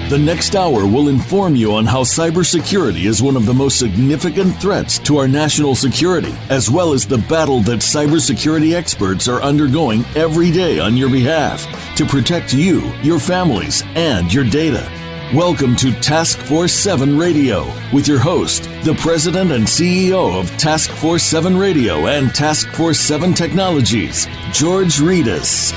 The next hour will inform you on how cybersecurity is one of the most significant threats to our national security, as well as the battle that cybersecurity experts are undergoing every day on your behalf to protect you, your families, and your data. Welcome to Taskforce 7 Radio with your host, the President and CEO of Taskforce 7 Radio and Taskforce 7 Technologies, George Reedus.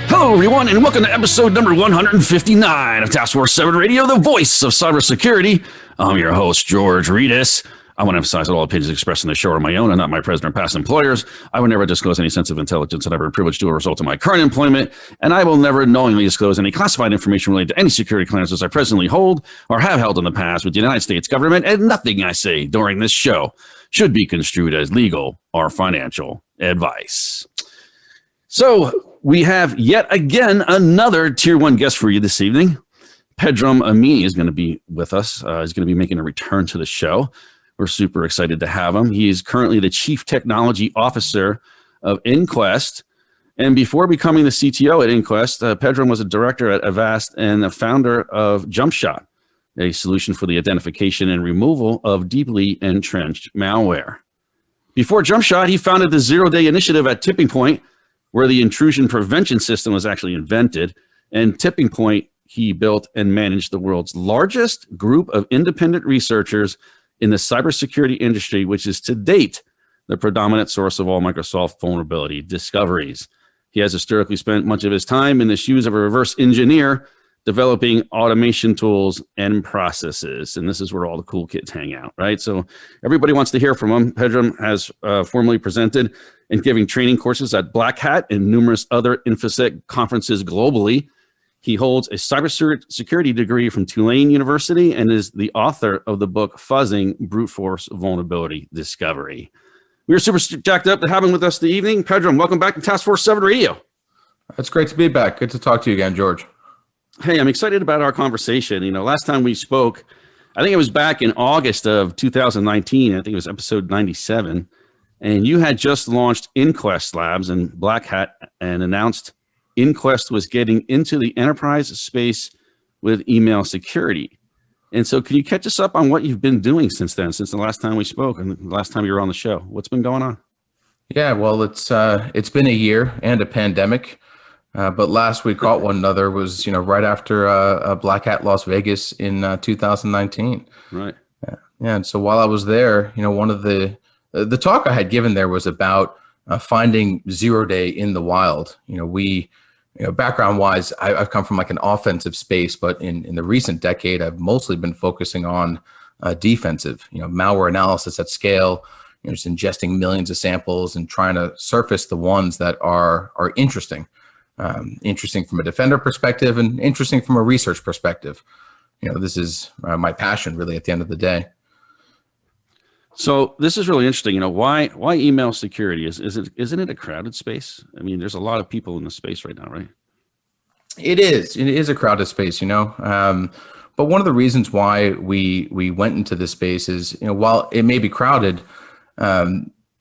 Hello, everyone, and welcome to episode number 159 of Taskforce 7 Radio, the voice of cybersecurity. I'm your host, George Reedus. I want to emphasize that all opinions expressed in the show are my own and not my present or past employers. I would never disclose any sensitive intelligence that I've been privileged to as a result of my current employment, and I will never knowingly disclose any classified information related to any security clearances I presently hold or have held in the past with the United States government, and nothing I say during this show should be construed as legal or financial advice. So, we have yet again another Tier 1 guest for you this evening. Pedram Amini is going to be with us. He's going to be making a return to the show. We're super excited to have him. He is currently the Chief Technology Officer of Inquest. And before becoming the CTO at Inquest, Pedram was a director at Avast and the founder of JumpShot, a solution for the identification and removal of deeply entrenched malware. Before JumpShot, he founded the Zero Day Initiative at Tipping Point, where the intrusion prevention system was actually invented. And Tipping Point, he built and managed the world's largest group of independent researchers in the cybersecurity industry, which is to date the predominant source of all Microsoft vulnerability discoveries. He has historically spent much of his time in the shoes of a reverse engineer, developing automation tools and processes. And this is where all the cool kids hang out, right? So everybody wants to hear from him. Pedram has formally presented and giving training courses at Black Hat and numerous other InfoSec conferences globally. He holds a cybersecurity degree from Tulane University and is the author of the book Fuzzing Brute Force Vulnerability Discovery. We are super jacked up to have him with us this evening. Pedram, welcome back to Taskforce 7 Radio. It's great to be back. Good to talk to you again, George. Hey, I'm excited about our conversation. You know, last time we spoke, I think it was back in August of 2019. I think it was episode 97. And you had just launched Inquest Labs and Black Hat and announced Inquest was getting into the enterprise space with email security. And so can you catch us up on what you've been doing since then, since the last time we spoke and the last time you were on the show? What's been going on? Yeah, well, it's been a year and a pandemic. But last we caught one another was, right after Black Hat Las Vegas in 2019. Right. Yeah. And so while I was there, one of the talk I had given there was about finding zero day in the wild. Background wise, I've come from like an offensive space, but in the recent decade, I've mostly been focusing on defensive, malware analysis at scale, just ingesting millions of samples and trying to surface the ones that are interesting. Interesting from a defender perspective and interesting from a research perspective. This is my passion really at the end of the day. So this is really interesting. Why email security? Isn't it a crowded space? I mean, there's a lot of people in the space right now, right? It is a crowded space, but one of the reasons why we went into this space is, while it may be crowded,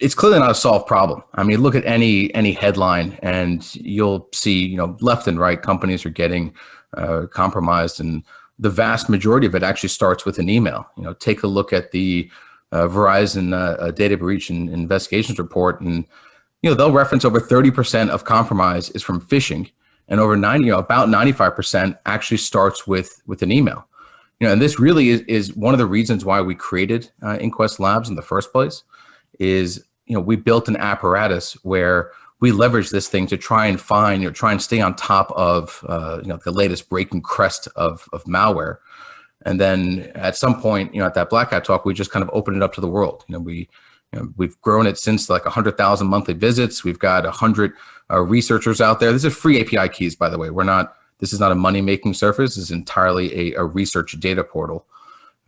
it's clearly not a solved problem. I mean, look at any headline and you'll see, left and right companies are getting compromised, and the vast majority of it actually starts with an email. Take a look at the Verizon data breach and investigations report, and they'll reference over 30% of compromise is from phishing, and over about 95% actually starts with an email. And this really is one of the reasons why we created Inquest Labs in the first place. Is we built an apparatus where we leverage this thing to try and find, try and stay on top of, the latest breaking crest of malware. And then at some point, at that Black Hat talk, we just kind of opened it up to the world. We've grown it since like 100,000 monthly visits. We've got 100 researchers out there. This is free API keys, by the way. This is not a money-making service. This is entirely a research data portal.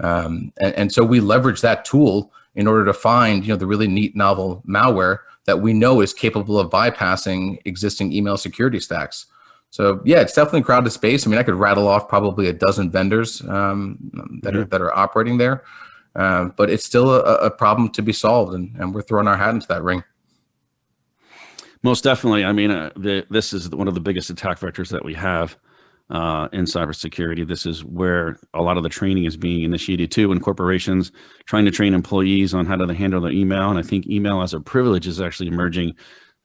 And so we leverage that tool in order to find, the really neat novel malware that we know is capable of bypassing existing email security stacks. So yeah, it's definitely a crowded space. I mean, I could rattle off probably a dozen vendors that are operating there, but it's still a problem to be solved, and we're throwing our hat into that ring. Most definitely. I mean, this is one of the biggest attack vectors that we have. in cybersecurity. This is where a lot of the training is being initiated too in corporations, trying to train employees on how to handle their email. And I think email as a privilege is actually emerging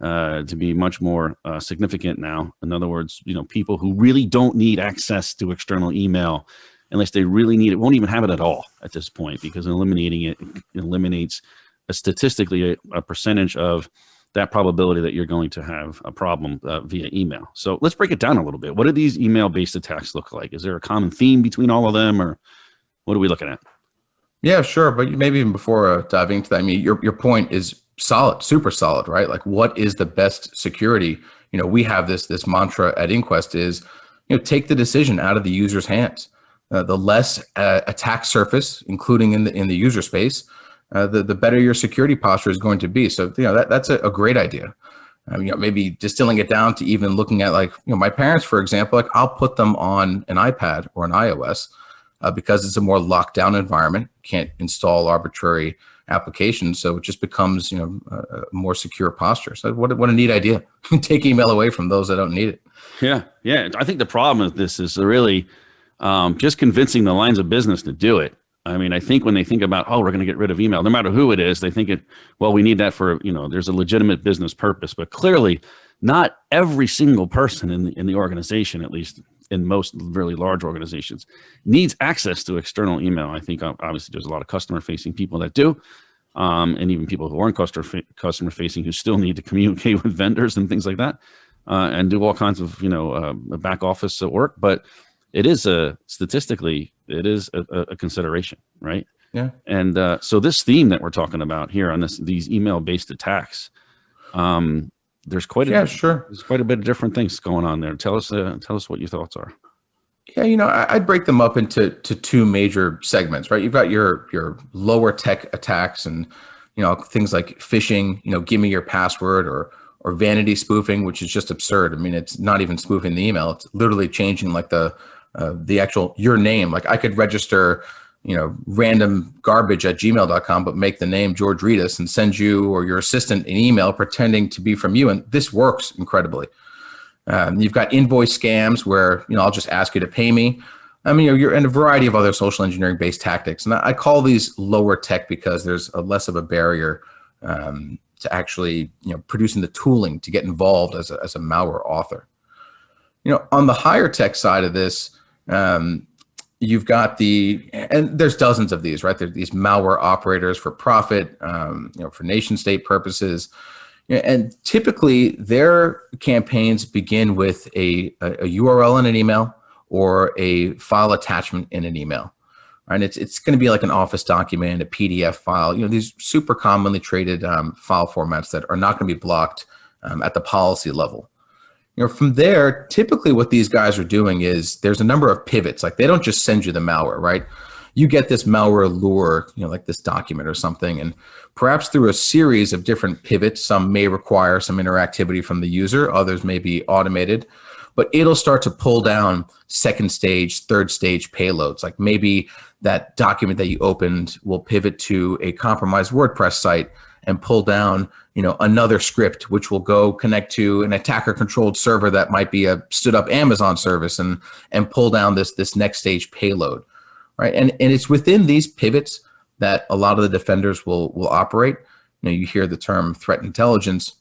to be much more significant now. In other words, people who really don't need access to external email unless they really need it won't even have it at all at this point, because eliminating it eliminates statistically a percentage of that probability that you're going to have a problem via email. So let's break it down a little bit. What do these email-based attacks look like? Is there a common theme between all of them, or what are we looking at? Yeah, sure. But maybe even before diving into that, I mean, your point is solid, super solid, right? Like, what is the best security? We have this mantra at Inquest is, take the decision out of the user's hands. The less attack surface, including in the user space, the better your security posture is going to be. So, that's a great idea. Maybe distilling it down to even looking at, like, my parents, for example, like, I'll put them on an iPad or an iOS because it's a more locked down environment. Can't install arbitrary applications, so it just becomes a more secure posture. So what a neat idea. Take email away from those that don't need it. Yeah. I think the problem with this is really just convincing the lines of business to do it. I mean, I think when they think about, we're going to get rid of email, no matter who it is, they think we need that for, there's a legitimate business purpose. But clearly, not every single person in the organization, at least in most really large organizations, needs access to external email. I think obviously there's a lot of customer-facing people that do, and even people who aren't customer-facing who still need to communicate with vendors and things like that, and do all kinds of back office work. But it is statistically, it is a consideration, right? Yeah. And so this theme that we're talking about here on these email-based attacks, there's quite a bit of different things going on there. Tell us what your thoughts are. Yeah, I'd break them up into two major segments, right? You've got your lower tech attacks and things like phishing, give me your password, or vanity spoofing, which is just absurd. I mean, it's not even spoofing the email; it's literally changing like the actual your name. Like, I could register random garbage at gmail.com, but make the name George Reedus and send you or your assistant an email pretending to be from you. And this works incredibly. You've got invoice scams where, I'll just ask you to pay me. I mean, you're in a variety of other social engineering based tactics. And I call these lower tech because there's a less of a barrier to actually, producing the tooling to get involved as a malware author. On the higher tech side of this, you've got and there's dozens of these, right? There's these malware operators for profit, for nation state purposes. And typically their campaigns begin with a URL in an email or a file attachment in an email. And it's going to be like an Office document, a PDF file, these super commonly traded file formats that are not going to be blocked at the policy level. From there, typically what these guys are doing is there's a number of pivots. Like, they don't just send you the malware, right? You get this malware lure, like this document or something, and perhaps through a series of different pivots, some may require some interactivity from the user, others may be automated, but it'll start to pull down second stage, third stage payloads. Like, maybe that document that you opened will pivot to a compromised WordPress site and pull down, another script, which will go connect to an attacker controlled server that might be a stood up Amazon service and pull down this next stage payload, right? And it's within these pivots that a lot of the defenders will operate. You hear the term threat intelligence.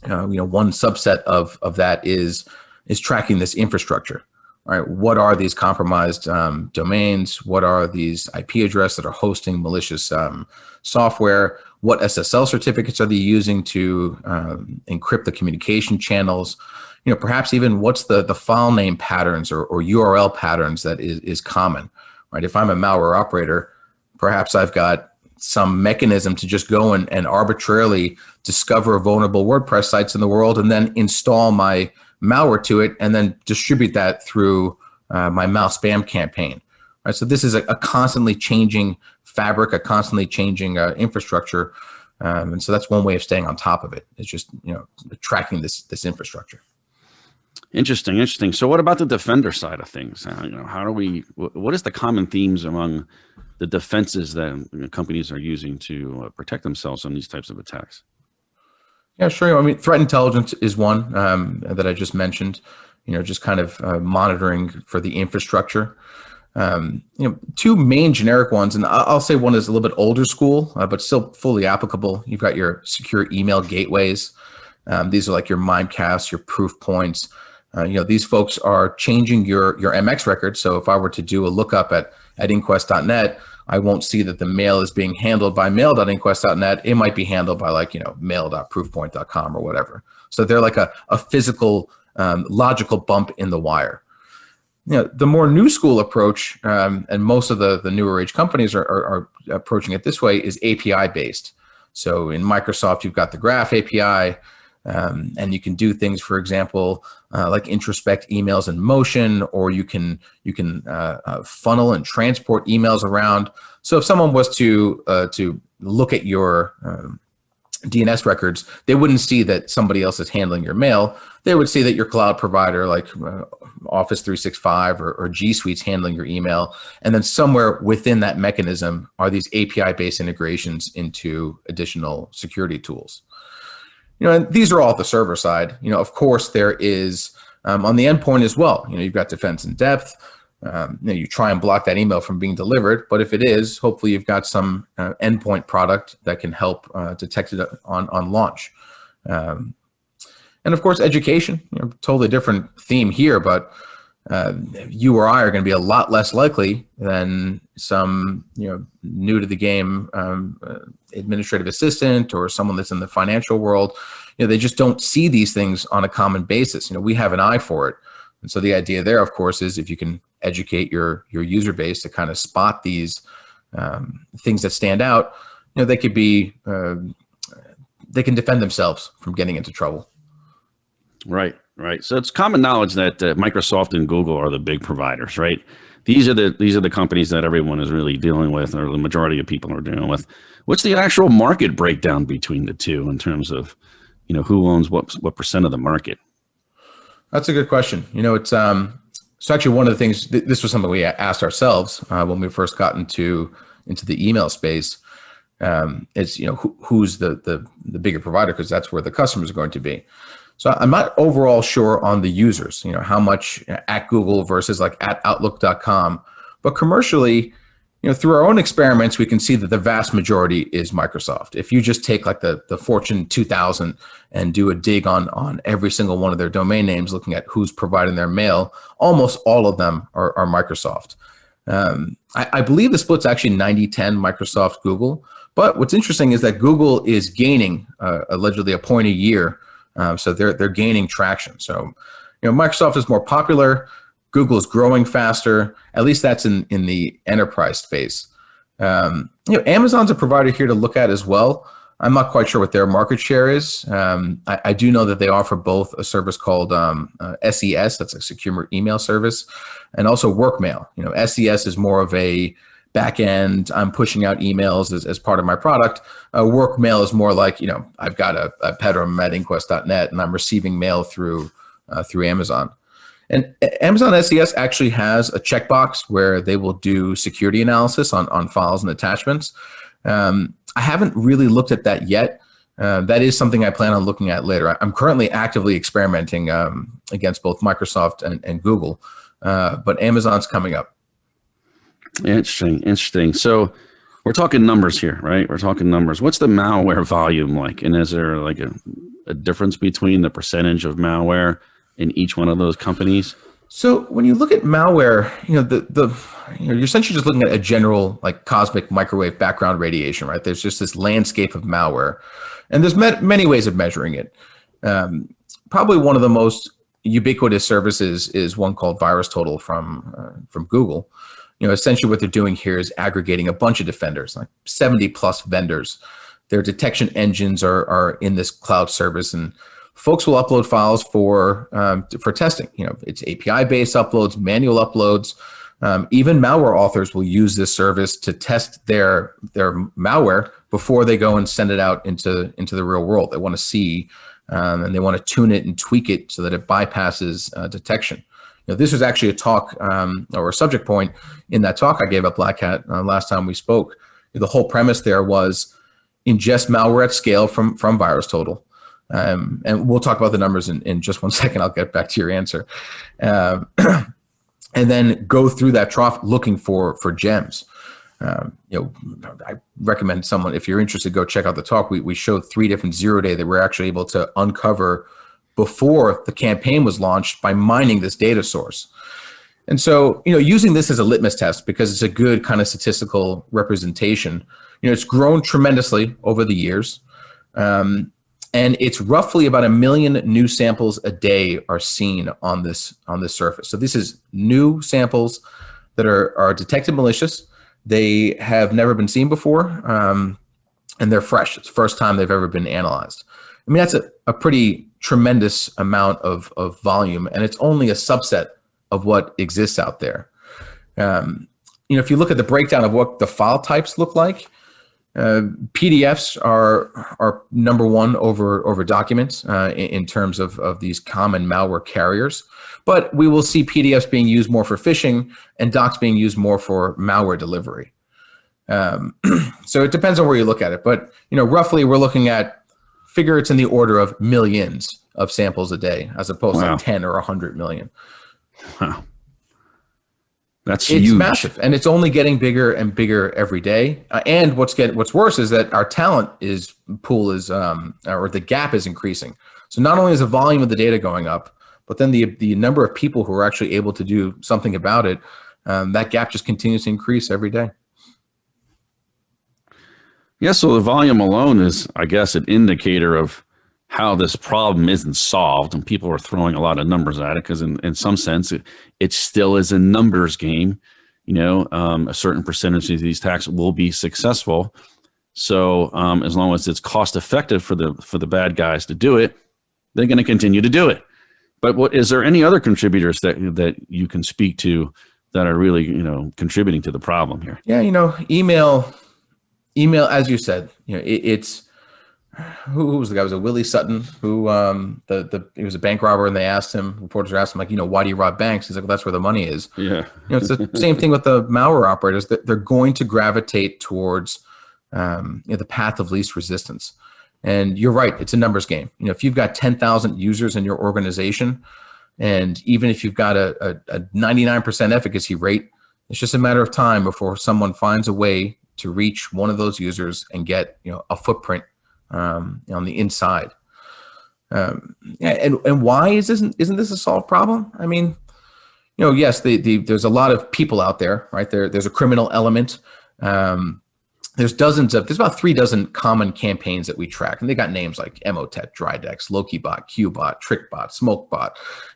One subset of that is tracking this infrastructure, right? What are these compromised domains? What are these IP addresses that are hosting malicious software? What SSL certificates are they using to encrypt the communication channels? Perhaps even what's the file name patterns or URL patterns that is common, right? If I'm a malware operator, perhaps I've got some mechanism to just go and arbitrarily discover vulnerable WordPress sites in the world and then install my malware to it and then distribute that through my mouse spam campaign. Right? So this is a constantly changing fabric, a constantly changing infrastructure. And so that's one way of staying on top of it. It's just, tracking this infrastructure. Interesting. So what about the defender side of things? What is the common themes among the defenses that companies are using to protect themselves from these types of attacks? Yeah, sure. I mean, threat intelligence is one that I just mentioned. just kind of monitoring for the infrastructure. Two main generic ones, and I'll say one is a little bit older school, but still fully applicable. You've got your secure email gateways. These are like your Mimecast, your proof points. These folks are changing your MX record. So if I were to do a lookup at inquest.net, I won't see that the mail is being handled by mail.inquest.net. It might be handled by mail.proofpoint.com or whatever. So they're like a physical, logical bump in the wire. The more new school approach, and most of the newer age companies are approaching it this way, is API based. So in Microsoft, you've got the Graph API, and you can do things, for example, like introspect emails in motion, or you can funnel and transport emails around. So if someone was to look at your DNS records, they wouldn't see that somebody else is handling your mail. They would see that your cloud provider, like Office 365 or G Suite's handling your email. And then somewhere within that mechanism are these API-based integrations into additional security tools. And these are all at the server side. Of course, there is on the endpoint as well. You've got defense in depth. You try and block that email from being delivered, but if it is, hopefully you've got some endpoint product that can help detect it on launch. And of course, education, totally different theme here, but you or I are going to be a lot less likely than some new to the game administrative assistant or someone that's in the financial world. They just don't see these things on a common basis. We have an eye for it. And so the idea there, of course, is if you can educate your user base to kind of spot these things that stand out, they could be they can defend themselves from getting into trouble. Right. So it's common knowledge that Microsoft and Google are the big providers, right? These are the companies that everyone is really dealing with, or the majority of people are dealing with. What's the actual market breakdown between the two in terms of who owns what percent of the market? That's a good question. It's so actually one of the things, this was something we asked ourselves when we first got into the email space. Is who's the bigger provider, because that's where the customers are going to be. So I'm not overall sure on the users, how much at Google versus like at Outlook.com, but commercially, through our own experiments, we can see that the vast majority is Microsoft. If you just take like the Fortune 2000 and do a dig on every single one of their domain names, looking at who's providing their mail, almost all of them are Microsoft. I believe the split's actually 90-10 Microsoft, Google. But what's interesting is that Google is gaining allegedly a point a year. So they're gaining traction. So, Microsoft is more popular. Google is growing faster. At least that's in the enterprise space. Amazon's a provider here to look at as well. I'm not quite sure what their market share is. I do know that they offer both a service called SES, that's a secure email service, and also Workmail. SES is more of a back end, I'm pushing out emails as part of my product. Workmail is more like, I've got a Pedram at inquest.net and I'm receiving mail through Amazon. And Amazon SES actually has a checkbox where they will do security analysis on files and attachments. I haven't really looked at that yet. That is something I plan on looking at later. I'm currently actively experimenting against both Microsoft and Google, but Amazon's coming up. Interesting. So we're talking numbers here, right? We're talking numbers. What's the malware volume like? And is there like a difference between the percentage of malware in each one of those companies? So when you look at malware, you're essentially just looking at a general like cosmic microwave background radiation, right? There's just this landscape of malware, and there's many ways of measuring it. Probably one of the most ubiquitous services is one called VirusTotal from Google. Essentially what they're doing here is aggregating a bunch of defenders, like 70 plus vendors. Their detection engines are in this cloud service, and folks will upload files for testing. It's API-based uploads, manual uploads. Even malware authors will use this service to test their malware before they go and send it out into the real world. They want to see, and they want to tune it and tweak it so that it bypasses detection. This was actually a talk or a subject point in that talk I gave at Black Hat last time we spoke. The whole premise there was ingest malware at scale from VirusTotal. And we'll talk about the numbers in just one second. I'll get back to your answer. And then go through that trough looking for gems. I recommend someone, if you're interested, go check out the talk. We showed 3 different 0-day that we're actually able to uncover before the campaign was launched by mining this data source. And so, using this as a litmus test, because it's a good kind of statistical representation, it's grown tremendously over the years. And it's roughly about 1 million new samples a day are seen on this surface. So this is new samples that are detected malicious. They have never been seen before, and they're fresh. It's the first time they've ever been analyzed. I mean, that's a pretty tremendous amount of volume, and it's only a subset of what exists out there. If you look at the breakdown of what the file types look like, PDFs are number one over documents in terms of these common malware carriers. But we will see PDFs being used more for phishing and docs being used more for malware delivery. So it depends on where you look at it. But roughly we're looking at, figure it's in the order of millions of samples a day, as opposed to 10 or 100 million. Wow. It's huge. Massive, and it's only getting bigger and bigger every day. And what's worse is that our talent pool is or the gap is increasing. So not only is the volume of the data going up, but then the number of people who are actually able to do something about it, that gap just continues to increase every day. Yeah, so the volume alone is, I guess, an indicator of how this problem isn't solved, and people are throwing a lot of numbers at it because in some sense it still is a numbers game. A certain percentage of these attacks will be successful. So as long as it's cost effective for the bad guys to do it, they're going to continue to do it. But is there any other contributors that you can speak to that are really contributing to the problem here? Yeah, email, as you said, it's. Who was the guy? Was it Willie Sutton? Who he was a bank robber, and reporters asked him, why do you rob banks? He's like, well, that's where the money is. Yeah. It's the same thing with the malware operators. That they're going to gravitate towards the path of least resistance. And you're right, it's a numbers game. If you've got 10,000 users in your organization, and even if you've got a 99% efficacy rate, it's just a matter of time before someone finds a way to reach one of those users and get a footprint on the inside. And why isn't this a solved problem? I mean, yes, there's a lot of people out there, right? There's a criminal element. There's about 3 dozen common campaigns that we track, and they got names like Emotet, Drydex, LokiBot, QBot, TrickBot, SmokeBot.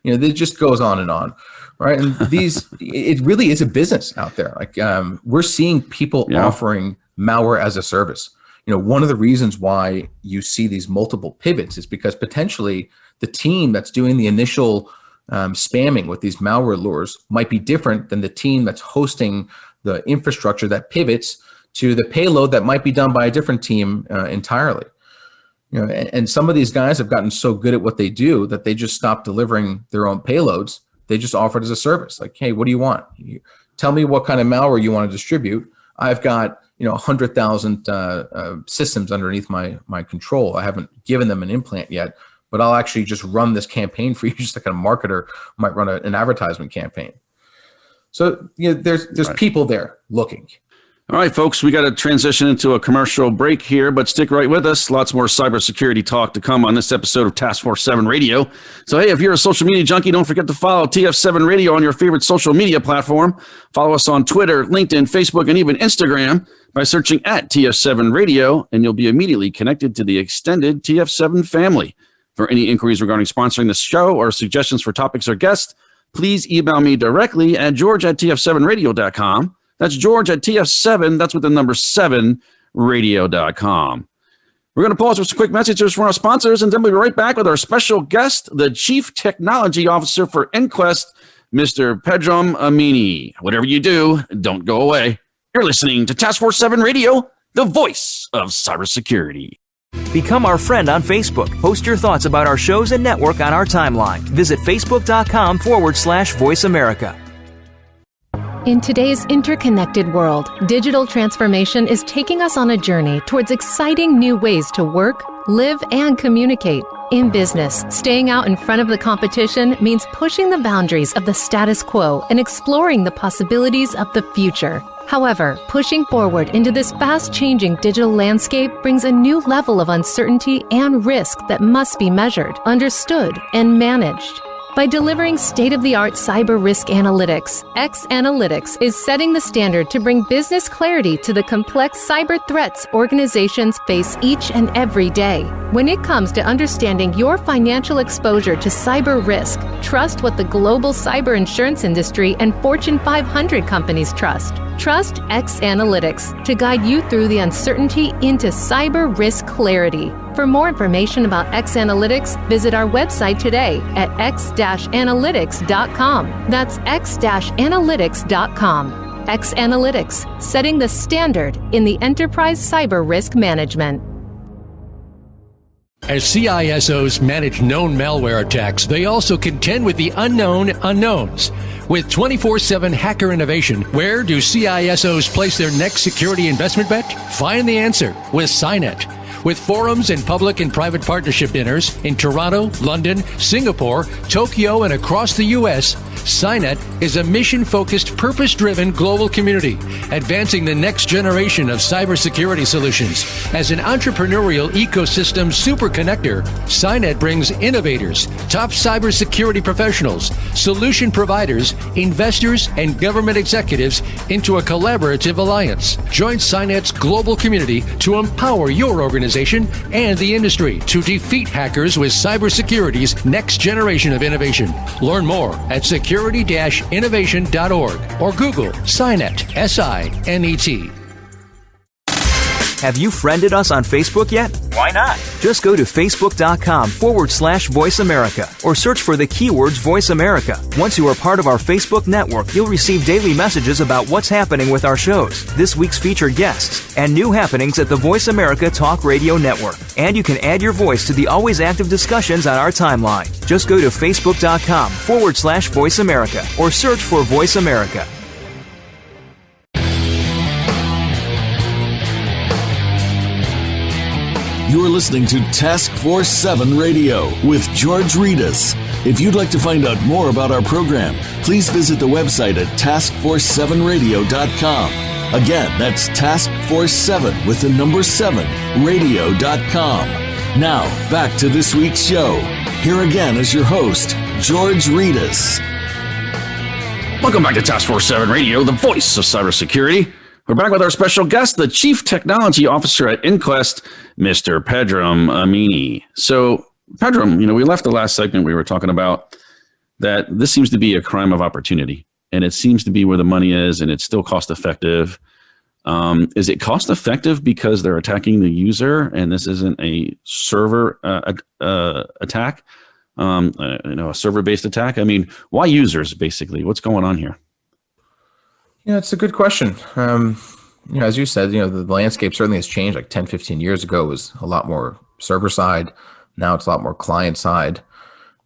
It just goes on and on, right? And it really is a business out there. Like we're seeing people offering malware as a service. One of the reasons why you see these multiple pivots is because potentially the team that's doing the initial spamming with these malware lures might be different than the team that's hosting the infrastructure that pivots to the payload that might be done by a different team entirely. And some of these guys have gotten so good at what they do that they just stop delivering their own payloads. They just offer it as a service. Like, hey, what do you want? Tell me what kind of malware you want to distribute. I've got 100,000 systems underneath my control. I haven't given them an implant yet, but I'll actually just run this campaign for you, just like a marketer might run an advertisement campaign. So there's right. People there looking. All right, folks, we got to transition into a commercial break here, but stick right with us. Lots more cybersecurity talk to come on this episode of Taskforce 7 Radio. So, hey, if you're a social media junkie, don't forget to follow TF7 Radio on your favorite social media platform. Follow us on Twitter, LinkedIn, Facebook, and even Instagram by searching at TF7 Radio, and you'll be immediately connected to the extended TF7 family. For any inquiries regarding sponsoring this show or suggestions for topics or guests, please email me directly at george@tf7radio.com. That's George at TF7. That's with the number 7 radio.com. We're going to pause for some quick messages from our sponsors, and then we'll be right back with our special guest, the Chief Technology Officer for Enquest, Mr. Pedram Amini. Whatever you do, don't go away. You're listening to Taskforce 7 Radio, the voice of cybersecurity. Become our friend on Facebook. Post your thoughts about our shows and network on our timeline. Visit facebook.com/Voice America. In today's interconnected world, digital transformation is taking us on a journey towards exciting new ways to work, live, and communicate. In business, staying out in front of the competition means pushing the boundaries of the status quo and exploring the possibilities of the future. However, pushing forward into this fast-changing digital landscape brings a new level of uncertainty and risk that must be measured, understood, and managed. By delivering state-of-the-art cyber risk analytics, X Analytics is setting the standard to bring business clarity to the complex cyber threats organizations face each and every day. When it comes to understanding your financial exposure to cyber risk, trust what the global cyber insurance industry and Fortune 500 companies trust. Trust X Analytics to guide you through the uncertainty into cyber risk clarity. For more information about X Analytics, visit our website today at x-analytics.com. That's x-analytics.com. X Analytics, setting the standard in the enterprise cyber risk management. As CISOs manage known malware attacks, they also contend with the unknown unknowns. With 24/7 hacker innovation, where do CISOs place their next security investment bet? Find the answer with SINET. With forums and public and private partnership dinners in Toronto, London, Singapore, Tokyo, and across the U.S., SINET is a mission-focused, purpose-driven global community, advancing the next generation of cybersecurity solutions. As an entrepreneurial ecosystem super connector, SINET brings innovators, top cybersecurity professionals, solution providers, investors, and government executives into a collaborative alliance. Join SINET's global community to empower your organization and the industry to defeat hackers with cybersecurity's next generation of innovation. Learn more at security-innovation.org or Google SINET, S-I-N-E-T. Have you friended us on Facebook yet? Why not? Just go to facebook.com/Voice America or search for the keywords Voice America. Once you are part of our Facebook network, you'll receive daily messages about what's happening with our shows, this week's featured guests, and new happenings at the Voice America Talk Radio Network. And you can add your voice to the always active discussions on our timeline. Just go to facebook.com/Voice America or search for Voice America. You're listening to Taskforce 7 Radio with George Reedus. If you'd like to find out more about our program, please visit the website at taskforce7radio.com. Again, that's Taskforce7 with the number 7, radio.com. Now, back to this week's show. Here again is your host, George Reedus. Welcome back to Taskforce 7 Radio, the voice of cybersecurity. We're back with our special guest, the Chief Technology Officer at Inquest, Mr. Pedram Amini. So, Pedram, we left the last segment, we were talking about that this seems to be a crime of opportunity, and it seems to be where the money is, and it's still cost effective. Is it cost effective because they're attacking the user, and this isn't a server attack, a server-based attack? I mean, why users, basically? What's going on here? Yeah, it's a good question. As you said, the landscape certainly has changed. Like 10, 15 years ago, it was a lot more server side. Now it's a lot more client side.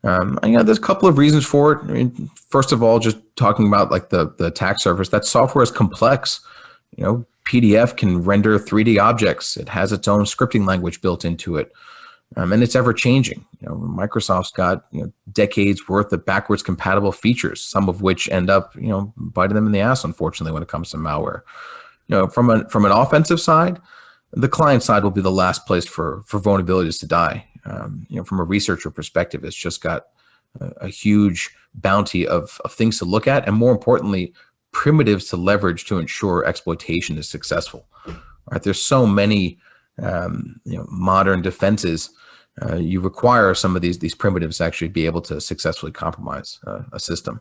There's a couple of reasons for it. I mean, first of all, just talking about like the attack surface, that software is complex. PDF can render 3D objects. It has its own scripting language built into it. And it's ever changing. Microsoft's got decades worth of backwards compatible features, some of which end up biting them in the ass, unfortunately, when it comes to malware. From an offensive side, the client side will be the last place for vulnerabilities to die. From a researcher perspective, it's just got a huge bounty of things to look at, and more importantly, primitives to leverage to ensure exploitation is successful. Right? There's so many modern defenses. You require some of these primitives to actually be able to successfully compromise a system.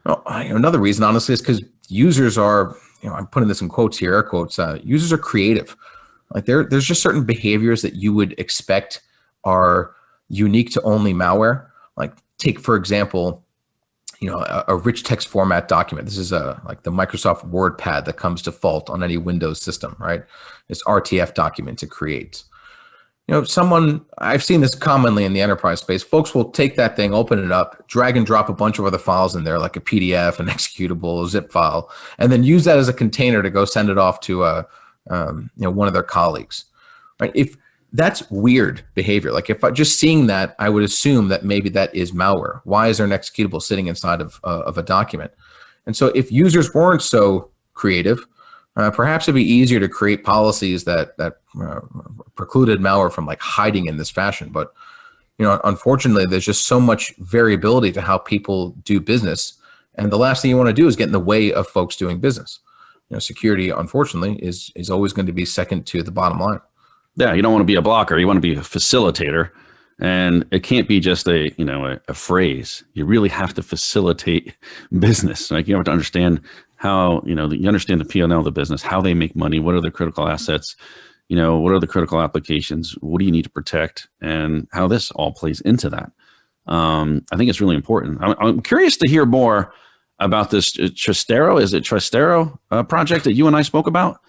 Well, another reason, honestly, is because users are, I'm putting this in quotes here, air quotes, users are creative. Like there's just certain behaviors that you would expect are unique to only malware. Like take, for example, a rich text format document. This is like the Microsoft Word pad that comes default on any Windows system, right? This RTF document it creates. I've seen this commonly in the enterprise space. Folks will take that thing, open it up, drag and drop a bunch of other files in there, like a PDF, an executable, a zip file, and then use that as a container to go send it off to one of their colleagues. Right? If that's weird behavior. Like if I just seeing that, I would assume that maybe that is malware. Why is there an executable sitting inside of a document? And so if users weren't so creative, perhaps it'd be easier to create policies that precluded malware from like hiding in this fashion. But unfortunately, there's just so much variability to how people do business, and the last thing you want to do is get in the way of folks doing business. Security, unfortunately, is always going to be second to the bottom line. Yeah, you don't want to be a blocker. You want to be a facilitator, and it can't be just a phrase. You really have to facilitate business. Like you have to understand how you understand the P&L of the business, how they make money, what are the critical assets, what are the critical applications, what do you need to protect, and how this all plays into that. I think it's really important. I'm curious to hear more about this Trastero. Is it Trastero project that you and I spoke about?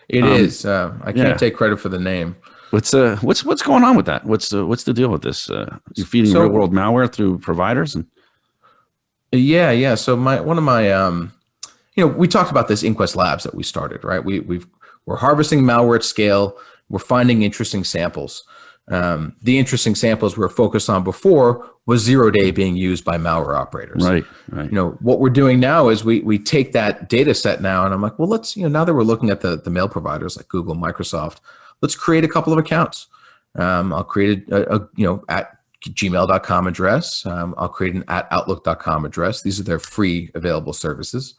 It is. I can't take credit for the name. What's going on with that? What's the deal with this? You're feeding real world malware through providers, and yeah. So one of my we talked about this Inquest Labs that we started, right? We're harvesting malware at scale. We're finding interesting samples. The interesting samples we were focused on before was 0-day being used by malware operators. Right. What we're doing now is we take that data set now, and I'm like, well, let's, now that we're looking at the mail providers like Google, Microsoft, let's create a couple of accounts. I'll create a at gmail.com address. I'll create an at outlook.com address. These are their free available services.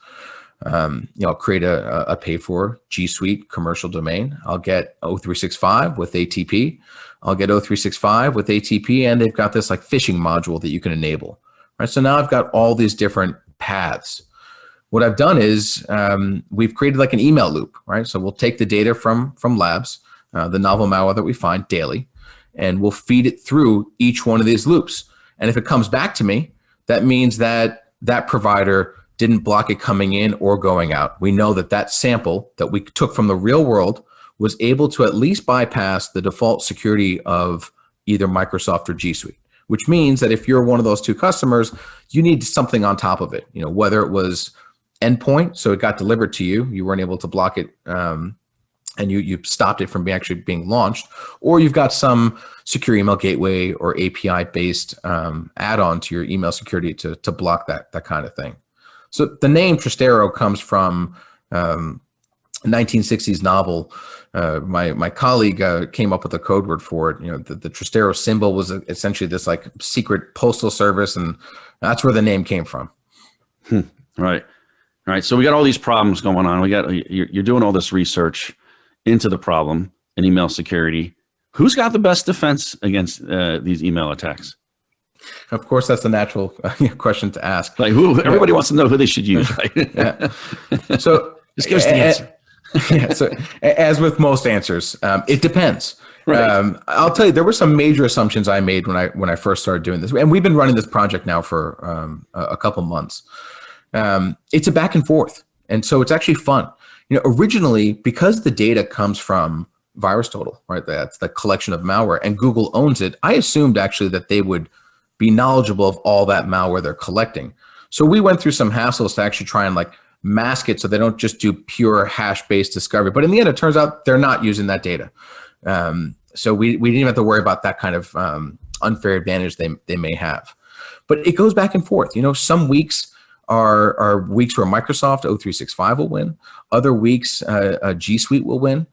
I'll create a pay for G Suite commercial domain. I'll get O365 with ATP. I'll get O365 with ATP, and they've got this like phishing module that you can enable. Right. So now I've got all these different paths. What I've done is we've created like an email loop, right? So we'll take the data from labs, the novel malware that we find daily, and we'll feed it through each one of these loops. And if it comes back to me, that means that provider didn't block it coming in or going out. We know that sample that we took from the real world was able to at least bypass the default security of either Microsoft or G Suite, which means that if you're one of those two customers, you need something on top of it. Whether it was endpoint, so it got delivered to you, you weren't able to block it, and you stopped it from actually being launched, or you've got some secure email gateway or API-based add-on to your email security to block that kind of thing. So the name Trastero comes from a 1960s novel. My colleague came up with a code word for it. The Trastero symbol was essentially this like secret postal service, and that's where the name came from. Right. So we got all these problems going on. You're doing all this research into the problem in email security. Who's got the best defense against these email attacks? Of course, that's the natural question to ask. Like everybody wants to know who they should use, right? Yeah. So just give us the answer. So as with most answers, it depends. Right. I'll tell you, there were some major assumptions I made when I first started doing this, and we've been running this project now for a couple months. It's a back and forth, and so it's actually fun. Originally, because the data comes from VirusTotal, right? That's the collection of malware, and Google owns it. I assumed actually that they would be knowledgeable of all that malware they're collecting. So we went through some hassles to actually try and like mask it so they don't just do pure hash-based discovery. But in the end, it turns out they're not using that data. So we didn't even have to worry about that kind of unfair advantage they may have. But it goes back and forth. Some weeks are weeks where Microsoft O365 will win. Other weeks, G Suite will win.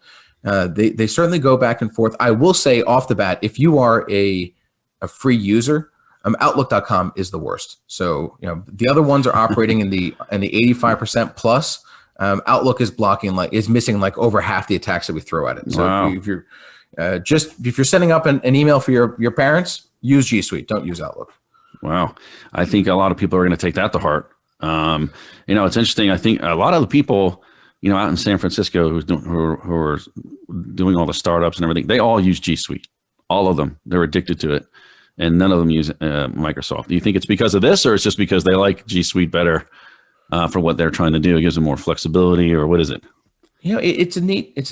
They certainly go back and forth. I will say off the bat, if you are a free user, Outlook.com is the worst. So the other ones are operating in the 85% plus. Outlook is missing like over half the attacks that we throw at it. So wow. if you're setting up an email for your parents, use G Suite. Don't use Outlook. Wow, I think a lot of people are going to take that to heart. It's interesting. I think a lot of the people out in San Francisco who are doing all the startups and everything, they all use G Suite. All of them. They're addicted to it. And none of them use Microsoft. Do you think it's because of this, or it's just because they like G Suite better for what they're trying to do? It gives them more flexibility, or what is it? It's a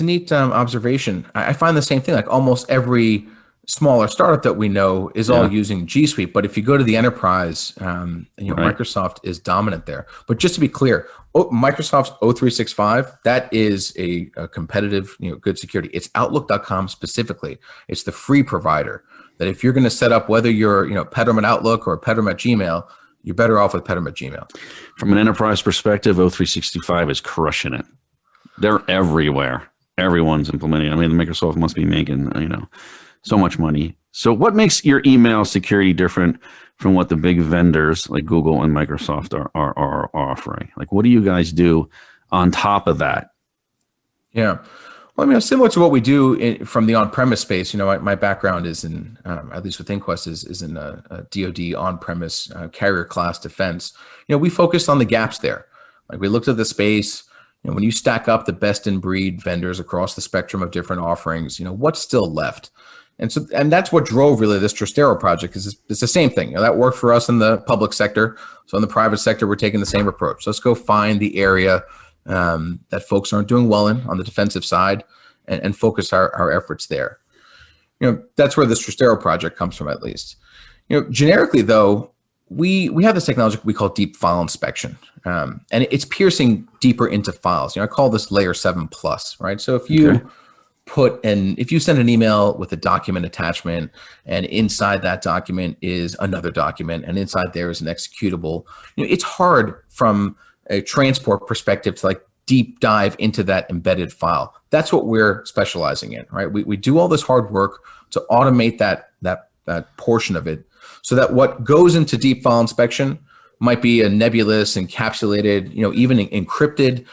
neat observation. I find the same thing. Like almost every smaller startup that we know is all using G Suite. But if you go to the enterprise, Microsoft is dominant there. But just to be clear, Microsoft's O365, that is a competitive, good security. It's Outlook.com specifically. It's the free provider that if you're going to set up, whether you're, Pederm Outlook or Pederm Gmail, you're better off with Pederm Gmail. From an enterprise perspective, O365 is crushing it. They're everywhere. Everyone's implementing. I mean, Microsoft must be making, so much money. So what makes your email security different from what the big vendors like Google and Microsoft are offering? Like, what do you guys do on top of that? Yeah. Well, similar to what we do from the on-premise space, my background is in, at least with Inquest, is in a DoD on-premise carrier class defense. We focused on the gaps there. Like we looked at the space, when you stack up the best in breed vendors across the spectrum of different offerings, what's still left? And that's what drove really this Trastero project, because it's the same thing. That worked for us in the public sector. So in the private sector, we're taking the same approach. Let's go find the area that folks aren't doing well in on the defensive side and focus our efforts there. That's where this Trastero project comes from, at least. Generically, though, we have this technology we call deep file inspection. And it's piercing deeper into files. I call this layer 7+, right? So if you if you send an email with a document attachment, and inside that document is another document, and inside there is an executable, it's hard from a transport perspective to deep dive into that embedded file. That's what we're specializing in, right? We do all this hard work to automate that portion of it, so that what goes into deep file inspection might be a nebulous, encapsulated, even encrypted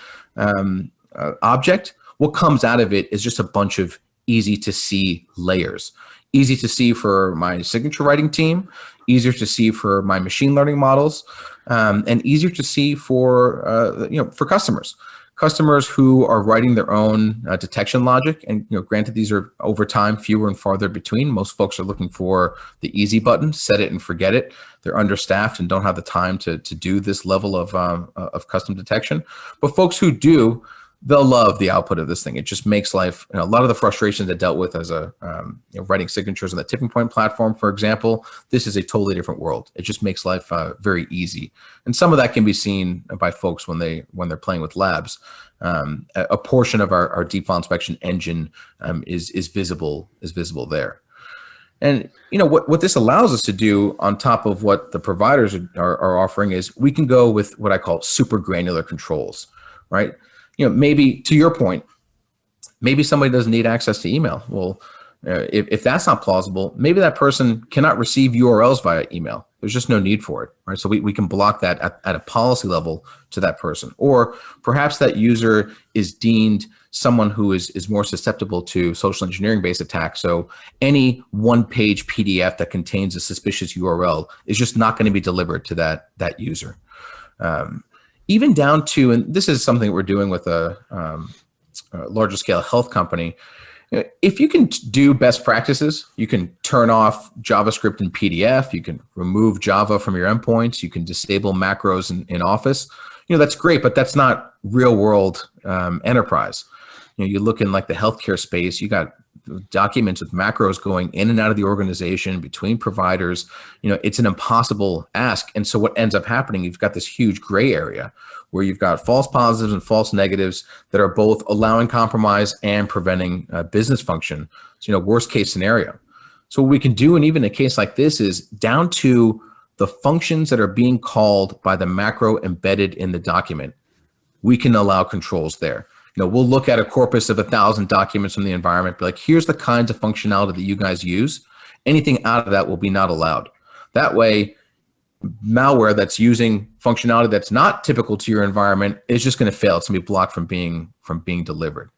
object. What comes out of it is just a bunch of easy to see layers. Easy to see for my signature writing team, easier to see for my machine learning models, and easier to see for customers. Customers who are writing their own detection logic, and granted, these are over time fewer and farther between. Most folks are looking for the easy button, set it and forget it. They're understaffed and don't have the time to do this level of custom detection. But folks who do, they'll love the output of this thing. It just makes life, a lot of the frustrations I dealt with as writing signatures on the Tipping Point platform, for example, this is a totally different world. It just makes life very easy. And some of that can be seen by folks when they're playing with labs. A portion of our deep file inspection engine is visible there. And what this allows us to do on top of what the providers are offering is we can go with what I call super granular controls, right? Maybe to your point, maybe somebody doesn't need access to email. Well, if that's not plausible, maybe that person cannot receive URLs via email. There's just no need for it, right? So we can block that at a policy level to that person. Or perhaps that user is deemed someone who is more susceptible to social engineering-based attacks. So any one-page PDF that contains a suspicious URL is just not going to be delivered to that user. Even down to, and this is something we're doing with a larger scale health company, if you can do best practices, you can turn off JavaScript in PDF, you can remove Java from your endpoints, you can disable macros in Office, that's great, but that's not real world enterprise. You look in the healthcare space, you got documents with macros going in and out of the organization between providers. It's an impossible ask. And so what ends up happening, you've got this huge gray area where you've got false positives and false negatives that are both allowing compromise and preventing business function. So, worst case scenario. So what we can do, and even a case like this, is down to the functions that are being called by the macro embedded in the document, we can allow controls there. We'll look at a corpus of 1,000 documents from the environment, be like, here's the kinds of functionality that you guys use. Anything out of that will be not allowed. That way, malware that's using functionality that's not typical to your environment is just going to fail. It's going to be blocked from being delivered.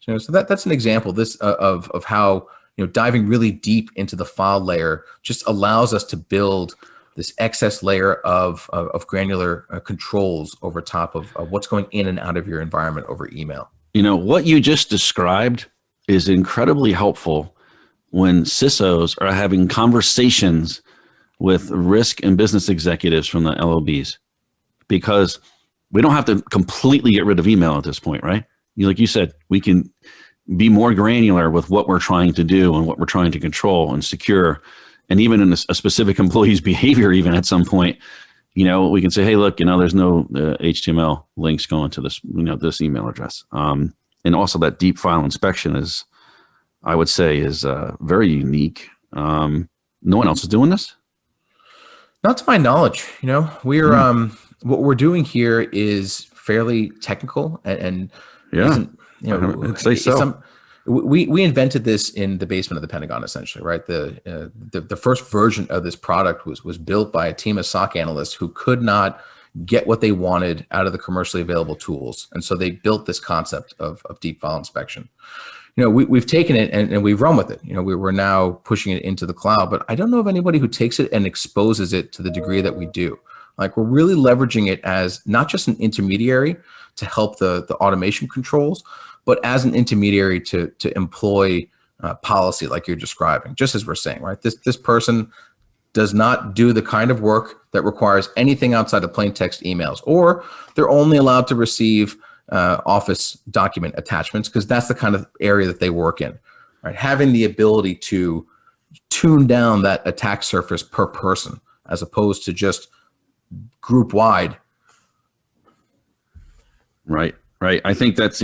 So that's an example of how diving really deep into the file layer just allows us to build this excess layer of granular controls over top of what's going in and out of your environment over email. What you just described is incredibly helpful when CISOs are having conversations with risk and business executives from the LOBs, because we don't have to completely get rid of email at this point, right? Like you said, we can be more granular with what we're trying to do and what we're trying to control and secure. And even in a specific employee's behavior, even at some point, we can say, hey, look, there's no HTML links going to this, this email address. And also that deep file inspection is, I would say, is very unique. No one else is doing this? Not to my knowledge. We're what we're doing here is fairly technical and yeah, I'd say so. We invented this in the basement of the Pentagon, essentially, right? The first version of this product was built by a team of SOC analysts who could not get what they wanted out of the commercially available tools, and so they built this concept of deep file inspection. We've taken it and we've run with it. We're now pushing it into the cloud, but I don't know of anybody who takes it and exposes it to the degree that we do. Like, we're really leveraging it as not just an intermediary to help the automation controls, but as an intermediary to employ policy like you're describing, just as we're saying, right? This person does not do the kind of work that requires anything outside of plain text emails, or they're only allowed to receive Office document attachments because that's the kind of area that they work in, right? Having the ability to tune down that attack surface per person as opposed to just group wide. Right. I think that's,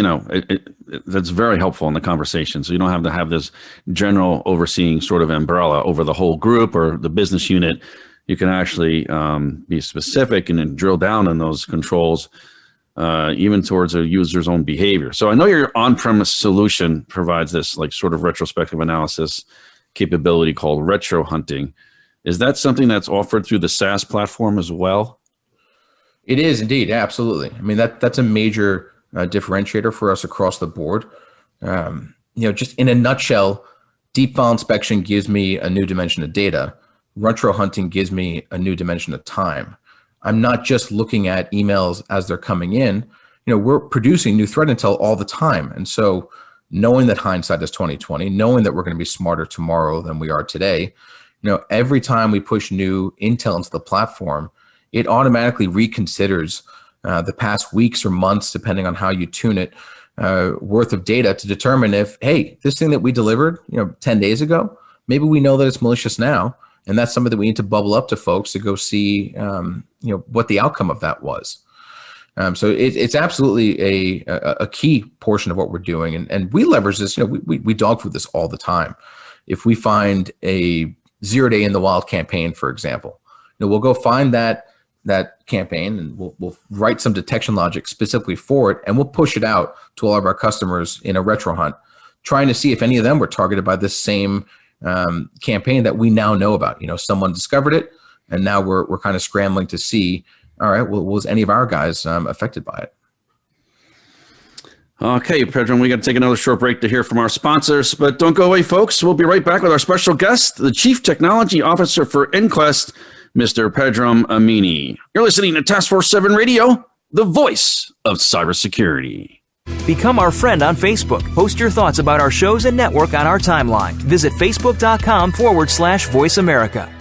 that's very helpful in the conversation. So you don't have to have this general overseeing sort of umbrella over the whole group or the business unit. You can actually be specific and then drill down on those controls, even towards a user's own behavior. So I know your on-premise solution provides this like sort of retrospective analysis capability called retro hunting. Is that something that's offered through the SaaS platform as well? It is indeed, absolutely. I mean, that's a major differentiator for us across the board. Just in a nutshell, deep file inspection gives me a new dimension of data. Retro hunting gives me a new dimension of time. I'm not just looking at emails as they're coming in. We're producing new threat intel all the time. And so knowing that hindsight is 20/20, knowing that we're going to be smarter tomorrow than we are today, every time we push new intel into the platform, it automatically reconsiders the past weeks or months, depending on how you tune it, worth of data to determine if, hey, this thing that we delivered 10 days ago, maybe we know that it's malicious now. And that's something that we need to bubble up to folks to go see what the outcome of that was. So it's absolutely a key portion of what we're doing. And we leverage this, we dog food this all the time. If we find a 0-day in the wild campaign, for example, we'll go find that campaign and we'll write some detection logic specifically for it, and we'll push it out to all of our customers in a retro hunt, trying to see if any of them were targeted by this same campaign that we now know about. Someone discovered it, and now we're kind of scrambling to see, all right, well, was any of our guys affected by it? Okay, Pedro, we got to take another short break to hear from our sponsors, but don't go away, folks. We'll be right back with our special guest, the Chief Technology Officer for Enquest, Mr. Pedro Amini. You're listening to Taskforce 7 Radio, the voice of cybersecurity. Become our friend on Facebook. Post your thoughts about our shows and network on our timeline. Visit facebook.com/Voice America.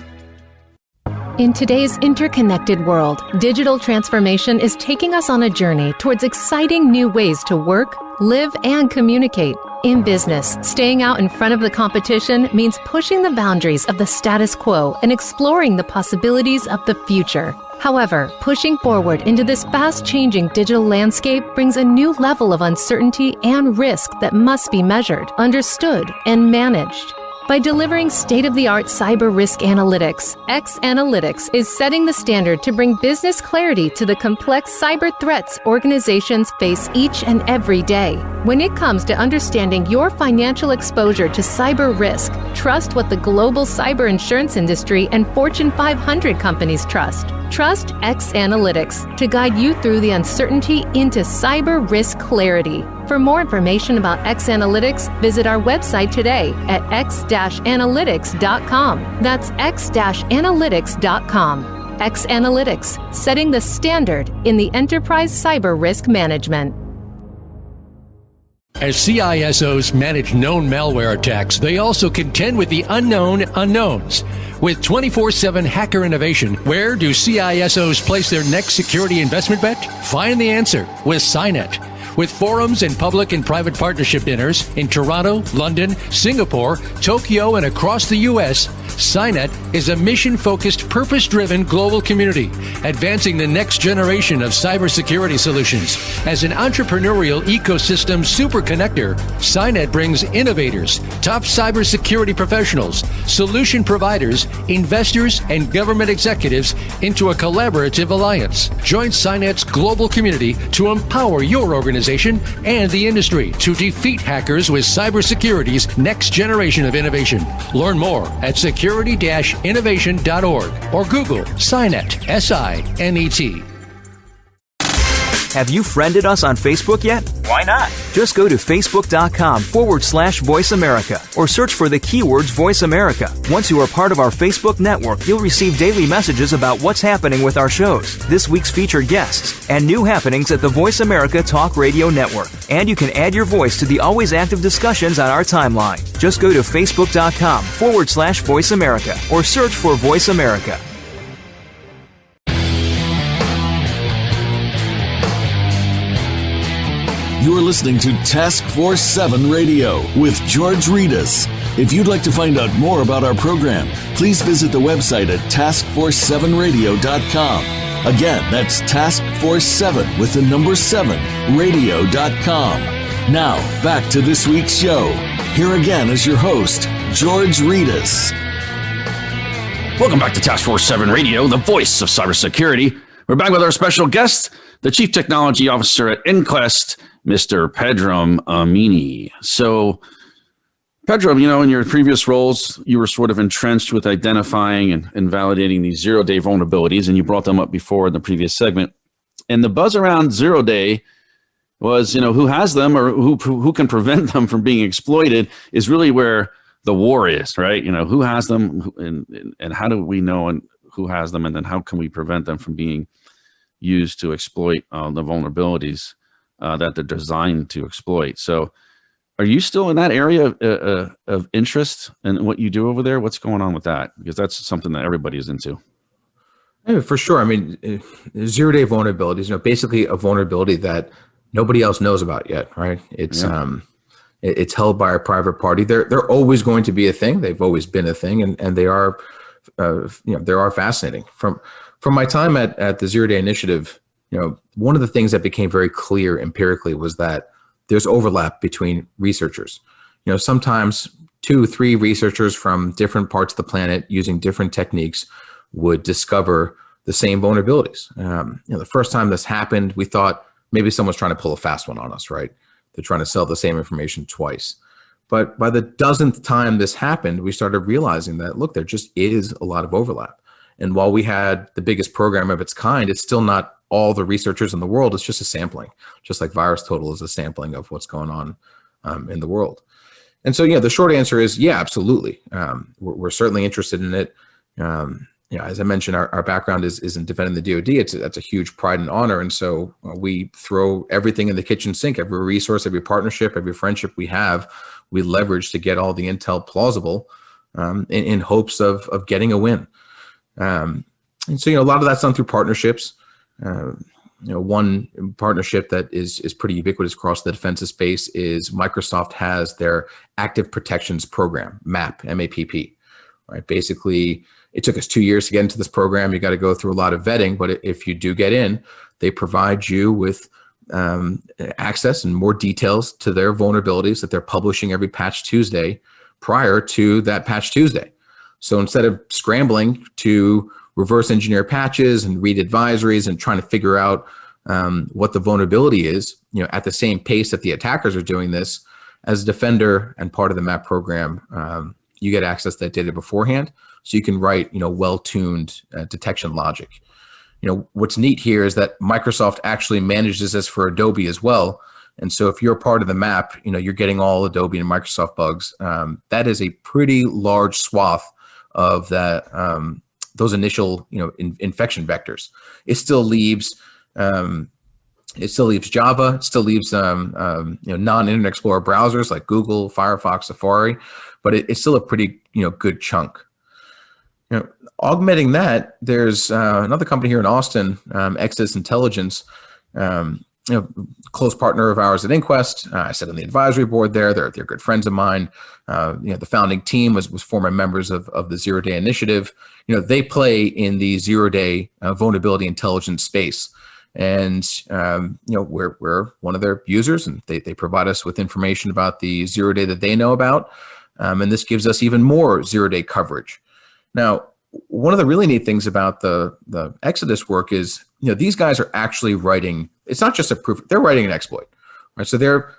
In today's interconnected world, digital transformation is taking us on a journey towards exciting new ways to work, live, and communicate. In business, staying out in front of the competition means pushing the boundaries of the status quo and exploring the possibilities of the future. However, pushing forward into this fast-changing digital landscape brings a new level of uncertainty and risk that must be measured, understood, and managed. By delivering state-of-the-art cyber risk analytics, X Analytics is setting the standard to bring business clarity to the complex cyber threats organizations face each and every day. When it comes to understanding your financial exposure to cyber risk, trust what the global cyber insurance industry and Fortune 500 companies trust. Trust X Analytics to guide you through the uncertainty into cyber risk clarity. For more information about X Analytics, visit our website today at x-analytics.com. That's x-analytics.com. X Analytics, setting the standard in the enterprise cyber risk management. As CISOs manage known malware attacks, they also contend with the unknown unknowns. With 24/7 hacker innovation, where do CISOs place their next security investment bet? Find the answer with SINET. With forums and public and private partnership dinners in Toronto, London, Singapore, Tokyo, and across the U.S., SciNet is a mission-focused, purpose-driven global community, advancing the next generation of cybersecurity solutions. As an entrepreneurial ecosystem super connector, SciNet brings innovators, top cybersecurity professionals, solution providers, investors, and government executives into a collaborative alliance. Join SciNet's global community to empower your organization and the industry to defeat hackers with cybersecurity's next generation of innovation. Learn more at security-innovation.org or Google SciNet, S-I-N-E-T. Have you friended us on Facebook yet? Why not? Just go to facebook.com/Voice America or search for the keywords Voice America. Once you are part of our Facebook network, you'll receive daily messages about what's happening with our shows, this week's featured guests, and new happenings at the Voice America Talk Radio Network. And you can add your voice to the always active discussions on our timeline. Just go to facebook.com/Voice America or search for Voice America. You're listening to Taskforce 7 Radio with George Reedus. If you'd like to find out more about our program, please visit the website at taskforce7radio.com. Again, that's Taskforce7 with the number 7, radio.com. Now, back to this week's show. Here again is your host, George Reedus. Welcome back to Taskforce 7 Radio, the voice of cybersecurity. We're back with our special guest, the Chief Technology Officer at Inquest, Mr. Pedram Amini. So, Pedram, in your previous roles, you were sort of entrenched with identifying and validating these zero-day vulnerabilities, and you brought them up before in the previous segment. And the buzz around zero-day was, who has them or who can prevent them from being exploited is really where the war is, right? Who has them and how do we know and who has them, and then how can we prevent them from being used to exploit the vulnerabilities that they're designed to exploit. So are you still in that area of interest in what you do over there? What's going on with that? Because that's something that everybody is into. Yeah, for sure. I mean, zero-day vulnerabilities, basically a vulnerability that nobody else knows about yet, right? It's it's held by a private party. They're always going to be a thing. They've always been a thing, and they are, they are fascinating. From my time at the Zero-Day Initiative, one of the things that became very clear empirically was that there's overlap between researchers. Sometimes 2-3 researchers from different parts of the planet using different techniques would discover the same vulnerabilities. The first time this happened, we thought maybe someone's trying to pull a fast one on us, right? They're trying to sell the same information twice. But by the dozenth time this happened, we started realizing that, look, there just is a lot of overlap. And while we had the biggest program of its kind, it's still not all the researchers in the world. It's just a sampling, just like VirusTotal is a sampling of what's going on in the world. And so, the short answer is, absolutely. We're certainly interested in it. As I mentioned, our background is in defending the DoD. That's a huge pride and honor. And so we throw everything in the kitchen sink, every resource, every partnership, every friendship we have, we leverage to get all the intel plausible in hopes of getting a win. And so, a lot of that's done through partnerships. One partnership that is pretty ubiquitous across the defensive space is Microsoft has their Active Protections Program, MAP, M-A-P-P, right? Basically, it took us 2 years to get into this program. You got to go through a lot of vetting, but if you do get in, they provide you with access and more details to their vulnerabilities that they're publishing every Patch Tuesday prior to that Patch Tuesday. So instead of scrambling to reverse engineer patches and read advisories and trying to figure out what the vulnerability is, at the same pace that the attackers are doing this, as a defender and part of the MAP program, you get access to that data beforehand, so you can write, well-tuned detection logic. What's neat here is that Microsoft actually manages this for Adobe as well. And so if you're part of the MAP, you're getting all Adobe and Microsoft bugs. That is a pretty large swath of that, those initial, infection vectors. It still leaves Java. It still leaves non-Internet Explorer browsers like Google, Firefox, Safari, but it's still a pretty good chunk. Augmenting that, there's another company here in Austin, Exodus Intelligence. close partner of ours at Inquest. I sit on the advisory board there. They're good friends of mine. The founding team was former members of the Zero Day Initiative. They play in the Zero Day vulnerability intelligence space. And, we're one of their users, and they provide us with information about the Zero Day that they know about. And this gives us even more Zero Day coverage. Now, one of the really neat things about the Exodus work is, these guys are actually writing, it's not just a proof, they're writing an exploit, right? So they're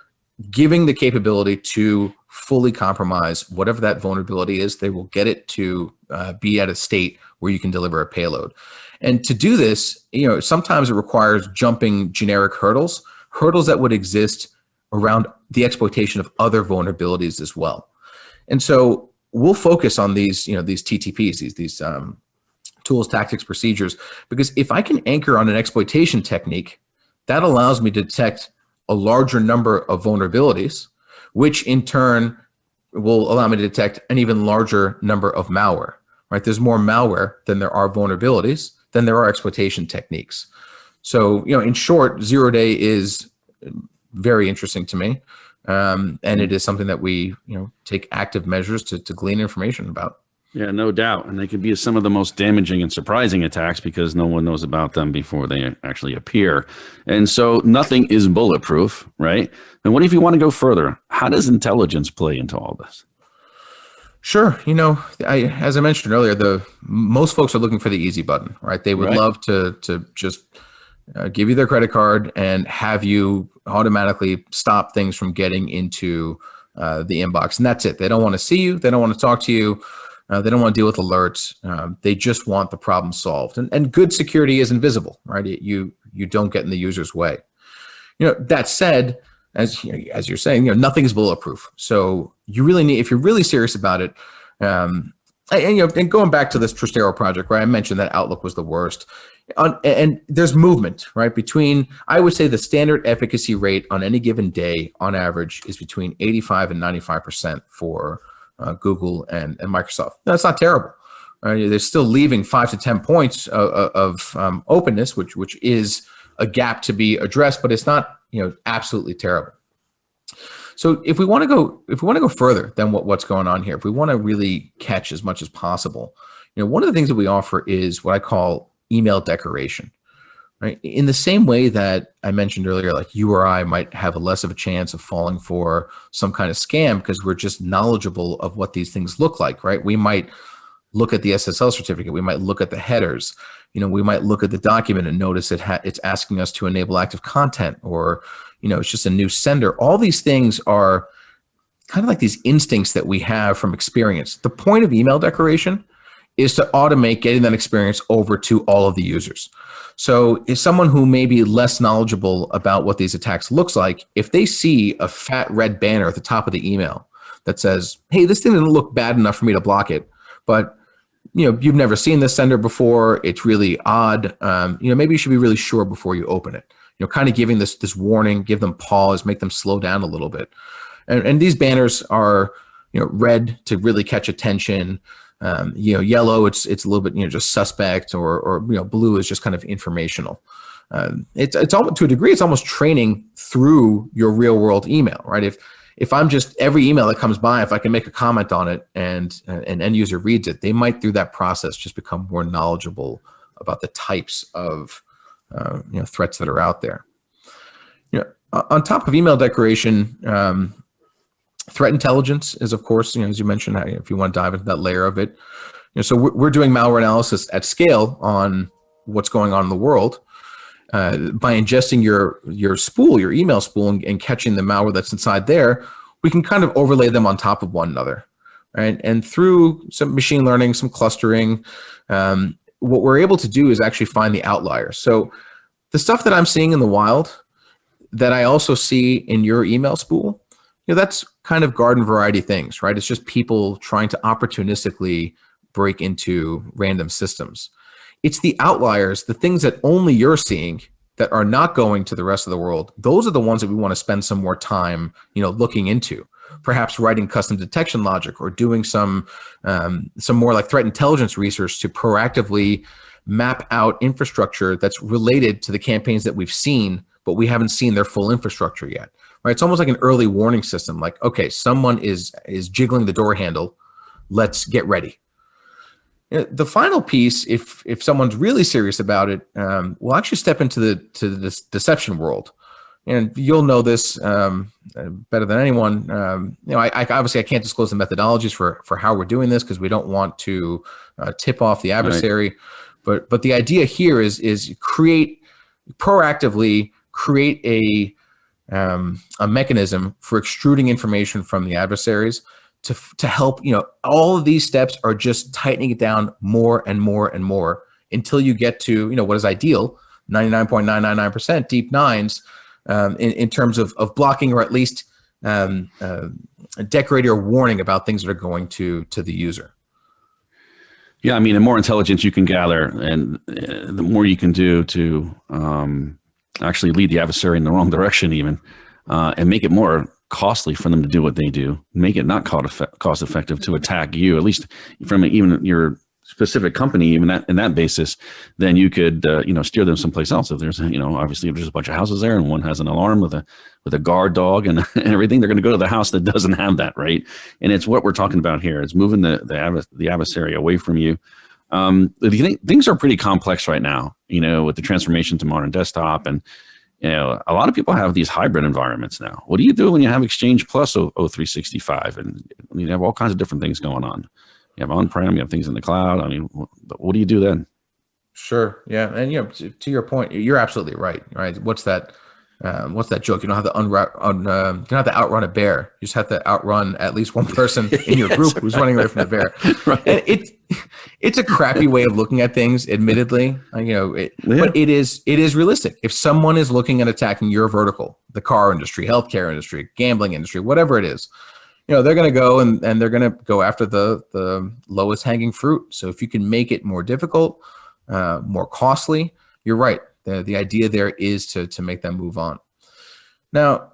giving the capability to fully compromise whatever that vulnerability is. They will get it to be at a state where you can deliver a payload. And to do this, sometimes it requires jumping generic hurdles that would exist around the exploitation of other vulnerabilities as well. And so we'll focus on these TTPs, these tools, tactics, procedures, because if I can anchor on an exploitation technique, that allows me to detect a larger number of vulnerabilities, which in turn will allow me to detect an even larger number of malware, right? There's more malware than there are vulnerabilities, than there are exploitation techniques. So, in short, Zero Day is very interesting to me. And it is something that we, take active measures to glean information about. Yeah, no doubt. And they can be some of the most damaging and surprising attacks because no one knows about them before they actually appear. And so nothing is bulletproof, right? And what if you want to go further? How does intelligence play into all this? Sure. As I mentioned earlier, most folks are looking for the easy button, right? They would love to just give you their credit card and have you automatically stop things from getting into the inbox. And that's it. They don't want to see you. They don't want to talk to you. They don't want to deal with alerts. They just want the problem solved. And good security is invisible, right? You don't get in the user's way. That said, as you're saying, nothing is bulletproof. So you really need, if you're really serious about it, and going back to this Trustero project, right? I mentioned that Outlook was the worst. And there's movement, right? Between, I would say the standard efficacy rate on any given day on average is between 85 and 95% for Google and Microsoft. That's not terrible. They're still leaving 5 to 10 points of openness, which is a gap to be addressed, but it's not absolutely terrible. So if we want to go further than what's going on here, if we want to really catch as much as possible, one of the things that we offer is what I call email decoration. Right? In the same way that I mentioned earlier, like you or I might have less of a chance of falling for some kind of scam because we're just knowledgeable of what these things look like, right? We might look at the SSL certificate. We might look at the headers. We might look at the document and notice it's asking us to enable active content, or, it's just a new sender. All these things are kind of like these instincts that we have from experience. The point of email decoration is to automate getting that experience over to all of the users. So if someone who may be less knowledgeable about what these attacks looks like, if they see a fat red banner at the top of the email that says, hey, this thing didn't look bad enough for me to block it, but you've never seen this sender before, it's really odd, maybe you should be really sure before you open it. Kind of giving this warning, give them pause, make them slow down a little bit. And these banners are, red to really catch attention. Yellow, it's a little bit, just suspect, or blue is just kind of informational. It's almost, to a degree, it's almost training through your real world email, right? If I'm just, every email that comes by, if I can make a comment on it and an end user reads it, they might through that process just become more knowledgeable about the types of threats that are out there. On top of email decoration, threat intelligence is, of course, as you mentioned, if you want to dive into that layer of it. So we're doing malware analysis at scale on what's going on in the world by ingesting your email spool, and catching the malware that's inside there. We can kind of overlay them on top of one another, right? And through some machine learning, some clustering, what we're able to do is actually find the outliers. So the stuff that I'm seeing in the wild that I also see in your email spool, that's kind of garden variety things, right? It's just people trying to opportunistically break into random systems. It's the outliers, the things that only you're seeing that are not going to the rest of the world. Those are the ones that we want to spend some more time, looking into. Perhaps writing custom detection logic, or doing some more like threat intelligence research to proactively map out infrastructure that's related to the campaigns that we've seen but we haven't seen their full infrastructure yet, right? It's almost like an early warning system. Like, okay, someone is jiggling the door handle. Let's get ready. The final piece, if someone's really serious about it, will actually step into the deception world. And you'll know this better than anyone. I obviously I can't disclose the methodologies for how we're doing this because we don't want to tip off the adversary. Right. But the idea here is proactively create a mechanism for extruding information from the adversaries to help. All of these steps are just tightening it down more and more and more until you get to what is ideal, 99.999% deep nines. In terms of blocking or at least decorating or warning about things that are going to the user. Yeah, I mean, the more intelligence you can gather and the more you can do to actually lead the adversary in the wrong direction even, and make it more costly for them to do what they do, make it not cost effective to attack you, at least from even your specific company, even in that basis, then you could steer them someplace else. If there's obviously if there's a bunch of houses there and one has an alarm with a guard dog and everything, they're going to go to the house that doesn't have that, right? And it's what we're talking about here. It's moving the adversary away from you. Things are pretty complex right now, with the transformation to modern desktop, and a lot of people have these hybrid environments now. What do you do when you have Exchange plus O365 and you have all kinds of different things going on? You have on-prem, you have things in the cloud. I mean, what do you do then? Sure. Yeah. And, to your point, you're absolutely right. Right. What's that joke? You don't have to you don't have to outrun a bear. You just have to outrun at least one person in your group who's running away from the bear. Right. And it's a crappy way of looking at things, admittedly, but it is realistic. If someone is looking at attacking your vertical, the car industry, healthcare industry, gambling industry, whatever it is, they're going to go and they're going to go after the lowest hanging fruit. So if you can make it more difficult, more costly, you're right. The idea there is to make them move on. Now,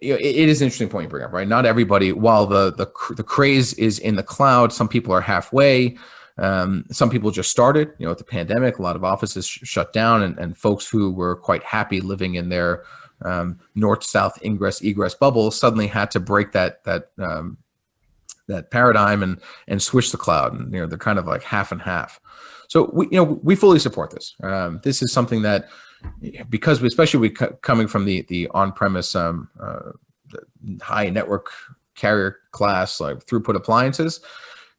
it is an interesting point you bring up, right? Not everybody, while the craze is in the cloud, some people are halfway. Some people just started, with the pandemic, a lot of offices shut down and folks who were quite happy living in their north-south egress bubble suddenly had to break that paradigm and switch to cloud, and they're kind of like half and half. So we fully support this. This is something that, because especially coming from the on-premise high network carrier class, like throughput appliances,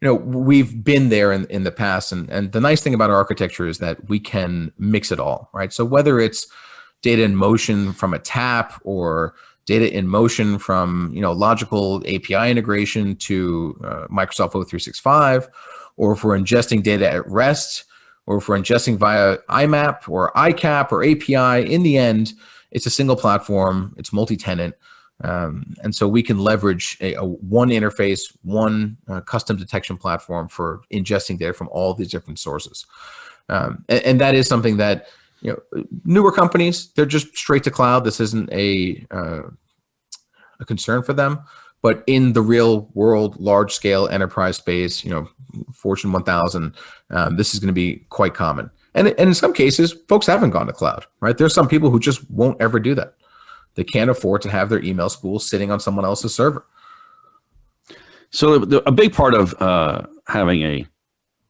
we've been there in the past, and the nice thing about our architecture is that we can mix it all, right? So whether it's data in motion from a tap or data in motion from logical API integration to Microsoft O365, or if we're ingesting data at rest, or if we're ingesting via IMAP or ICAP or API, in the end, it's a single platform, it's multi-tenant, and so we can leverage a one interface, one custom detection platform for ingesting data from all these different sources. And that is something that newer companies, they're just straight to cloud. This isn't a concern for them, but in the real world, large scale enterprise space, Fortune 1000, this is going to be quite common. And in some cases, folks haven't gone to cloud, right? There's some people who just won't ever do that. They can't afford to have their email spool sitting on someone else's server. So a big part of having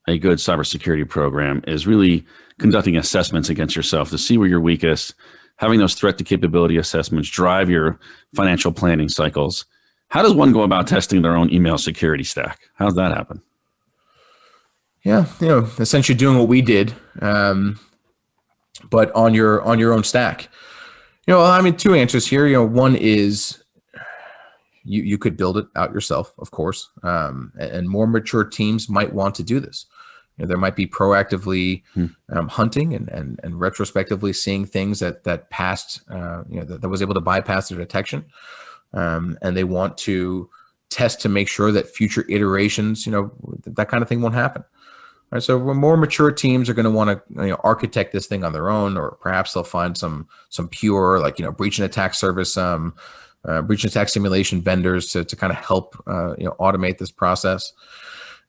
a good cybersecurity program is really conducting assessments against yourself to see where you're weakest, having those threat to capability assessments drive your financial planning cycles. How does one go about testing their own email security stack? How does that happen? Yeah, essentially doing what we did, but on your own stack. Two answers here. One is you could build it out yourself, of course, and more mature teams might want to do this. There might be proactively hunting and retrospectively seeing things that passed, that was able to bypass their detection, and they want to test to make sure that future iterations, that kind of thing won't happen. Right, so more mature teams are going to want to architect this thing on their own, or perhaps they'll find some pure breach and attack service, breach and attack simulation vendors to kind of help automate this process.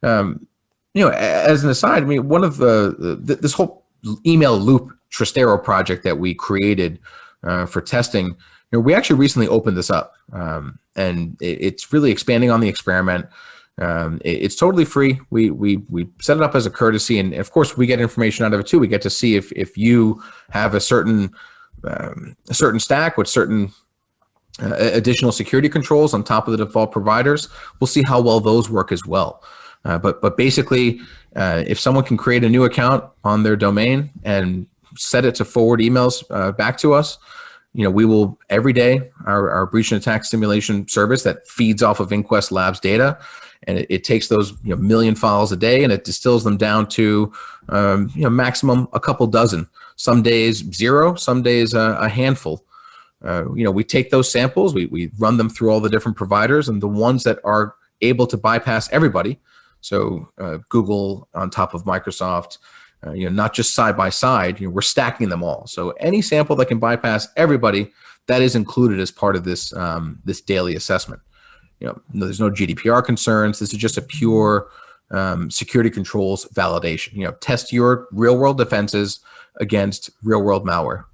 As an aside, one of this whole email loop Trastero project that we created for testing. We actually recently opened this up, and it's really expanding on the experiment. It's totally free. We set it up as a courtesy, and of course we get information out of it too. We get to see if you have a certain stack with certain additional security controls on top of the default providers. We'll see how well those work as well. But basically, if someone can create a new account on their domain and set it to forward emails back to us, we will every day, our breach and attack simulation service that feeds off of Inquest Labs data, and it takes those million files a day and it distills them down to maximum a couple dozen. Some days 0, some days a handful. We take those samples, we run them through all the different providers, and the ones that are able to bypass everybody. So Google on top of Microsoft, not just side by side, we're stacking them all. So any sample that can bypass everybody, that is included as part of this this daily assessment. There's no GDPR concerns. This is just a pure security controls validation. Test your real world defenses against real world malware.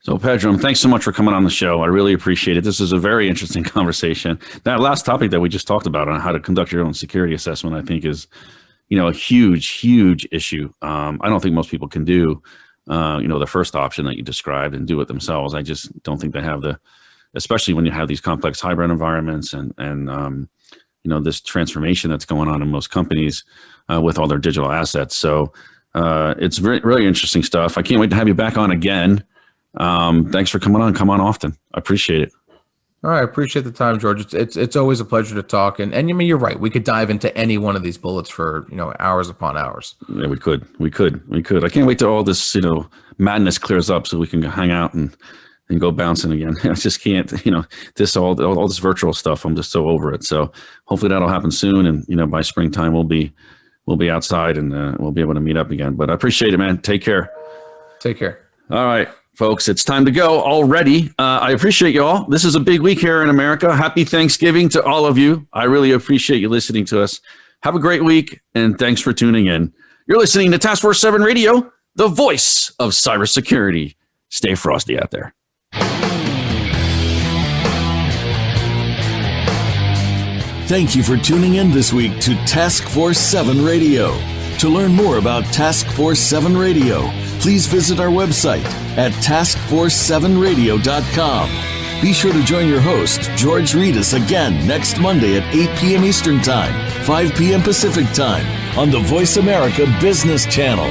So Pedram, thanks so much for coming on the show. I really appreciate it. This is a very interesting conversation. That last topic that we just talked about on how to conduct your own security assessment, I think is, a huge issue. I don't think most people can do, the first option that you described and do it themselves. I just don't think they have especially when you have these complex hybrid environments and this transformation that's going on in most companies with all their digital assets. So it's really interesting stuff. I can't wait to have you back on again. Thanks for coming on. Come on often. I appreciate it. All right. I appreciate the time, George. It's always a pleasure to talk. And you're right. We could dive into any one of these bullets for, hours upon hours. Yeah, we could. I can't wait till all this, madness clears up so we can hang out and go bouncing again. I just can't, all this virtual stuff. I'm just so over it. So hopefully that'll happen soon. And, by springtime we'll be outside and we'll be able to meet up again. But I appreciate it, man. Take care. Take care. All right. Folks, it's time to go already. I appreciate you all. This is a big week here in America. Happy Thanksgiving to all of you. I really appreciate you listening to us. Have a great week, and thanks for tuning in. You're listening to Taskforce 7 Radio, the voice of cybersecurity. Stay frosty out there. Thank you for tuning in this week to Taskforce 7 Radio. To learn more about Taskforce 7 Radio, please visit our website at taskforce7radio.com. Be sure to join your host, George Reedus, again next Monday at 8 p.m. Eastern Time, 5 p.m. Pacific Time on the Voice America Business Channel.